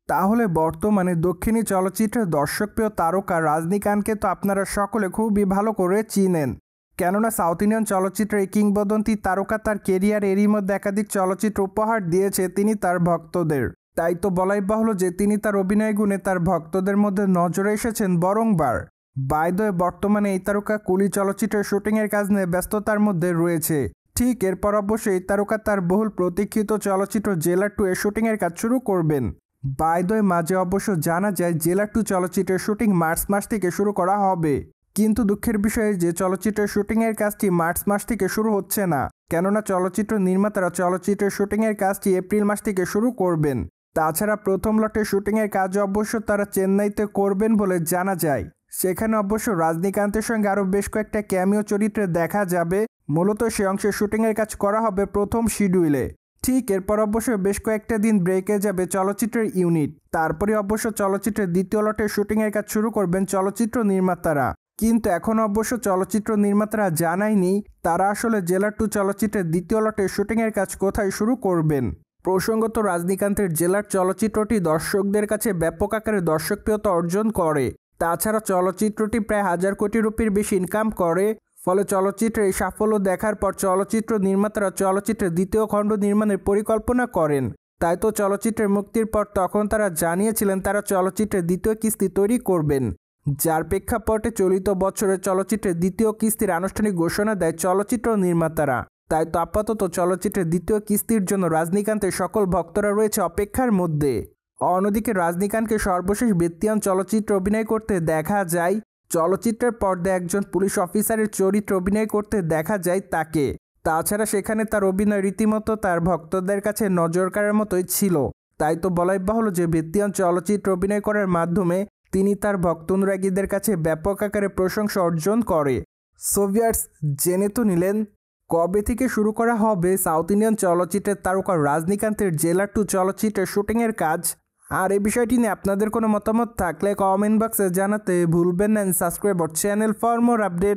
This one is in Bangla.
তাহলে বর্তমানে দক্ষিণী চলচ্চিত্রের দর্শকপ্রিয় তারকা রজনীকান্তকে তো আপনারা সকলে খুবই ভালো করে চিনেন। কেননা সাউথ ইন্ডিয়ান চলচ্চিত্রের এই কিংবদন্তি তারকা তার কেরিয়ার এরই মধ্যে একাধিক চলচ্চিত্র উপহার দিয়েছে তিনি তার ভক্তদের। তাই তো বলাই বাহুল্য যে তিনি তার অভিনয় গুণে তার ভক্তদের মধ্যে নজরে এসেছেন বারংবার। বাই দ্য ওয়ে, বর্তমানে এই তারকা কুলি চলচ্চিত্রের শুটিংয়ের কাজ নিয়ে ব্যস্ততার মধ্যে রয়েছে। ঠিক এরপর অবশ্যই এই তারকা তার বহুল প্রতীক্ষিত চলচ্চিত্র জেলার 2 এর শুটিংয়ের কাজ শুরু করবেন। বাই দ্য ওয়ে, মাঝে অবশ্য জানা যায় জেলার 2 চলচ্চিত্রের শুটিং মার্চ মাস থেকে শুরু করা হবে। কিন্তু দুঃখের বিষয় যে চলচ্চিত্রের শুটিংয়ের কাজটি মার্চ মাস থেকে শুরু হচ্ছে না, কেননা চলচ্চিত্র নির্মাতারা চলচ্চিত্রের শুটিংয়ের কাজটি এপ্রিল মাস থেকে শুরু করবেন। তাছাড়া প্রথম লটের শুটিংয়ের কাজ অবশ্য তারা চেন্নাইতে করবেন বলে জানা যায়। সেখানে অবশ্য রজনীকান্তের সঙ্গে আরও বেশ কয়েকটা ক্যামিও চরিত্রে দেখা যাবে। মূলত সে অংশে শুটিংয়ের কাজ করা হবে প্রথম শিডিউলে। ঠিক এরপর অবশ্য বেশ কয়েকটা দিন ব্রেকে যাবে চলচ্চিত্রের ইউনিট। তারপরে অবশ্য চলচ্চিত্রের দ্বিতীয় লটের শুটিংয়ের কাজ শুরু করবেন চলচ্চিত্র নির্মাতারা। কিন্তু এখন অবশ্য চলচ্চিত্র নির্মাতারা জানায়নি তারা আসলে জেলার 2 চলচ্চিত্রের দ্বিতীয় লটের শুটিংয়ের কাজ কোথায় শুরু করবেন। প্রসঙ্গত, রজনীকান্তের জেলার চলচ্চিত্রটি দর্শকদের কাছে ব্যাপক আকারে দর্শকপ্রিয়তা অর্জন করে। তাছাড়া চলচ্চিত্রটি প্রায় 1000 কোটি রুপির বেশি ইনকাম করে। ফলে চলচ্চিত্রের এই সাফল্য দেখার পর চলচ্চিত্র নির্মাতারা চলচ্চিত্রের দ্বিতীয় খণ্ড নির্মাণের পরিকল্পনা করেন। তাই তো চলচ্চিত্রের মুক্তির পর তখন তারা জানিয়েছিলেন তারা চলচ্চিত্রের দ্বিতীয় কিস্তি তৈরি করবেন, যার প্রেক্ষাপটে চলিত বছরের চলচ্চিত্রের দ্বিতীয় কিস্তির আনুষ্ঠানিক ঘোষণা দেয় চলচ্চিত্র নির্মাতারা। তাই তো আপাতত চলচ্চিত্রের দ্বিতীয় কিস্তির জন্য রজনীকান্তের সকল ভক্তরা রয়েছে অপেক্ষার মধ্যে। অন্যদিকে রজনীকান্তকে সর্বশেষ বেতিয়ান চলচ্চিত্রে অভিনয় করতে দেখা যায়। চলচ্চিত্রের পর্দায় একজন পুলিশ অফিসারের চরিত্রে অভিনয় করতে দেখা যায় তাকে। তাছাড়া সেখানে তার অভিনয় রীতিমতো তার ভক্তদের কাছে নজর কাড়ার মতোই ছিল। তাই তো বলাই বাহুল্য যে বেতিয়ান চলচ্চিত্রে অভিনয় করার মাধ্যমে তিনি তার ভক্ত অনুরাগীদের কাছে ব্যাপক আকারে প্রশংসা অর্জন করে। সো ভিউয়ার্স, জেনে তো নিলেন কবে থেকে শুরু করা হবে সাউথ ইন্ডিয়ান চলচ্চিত্রের তারকা রজনীকান্তের জেলার 2 চলচ্চিত্রের শুটিংয়ের কাজ। আর এই বিষয়টি নিয়ে আপনাদের কোনো মতামত থাকলে কমেন্ট বক্সে জানাতে ভুলবেন না। Subscribe our channel for more update.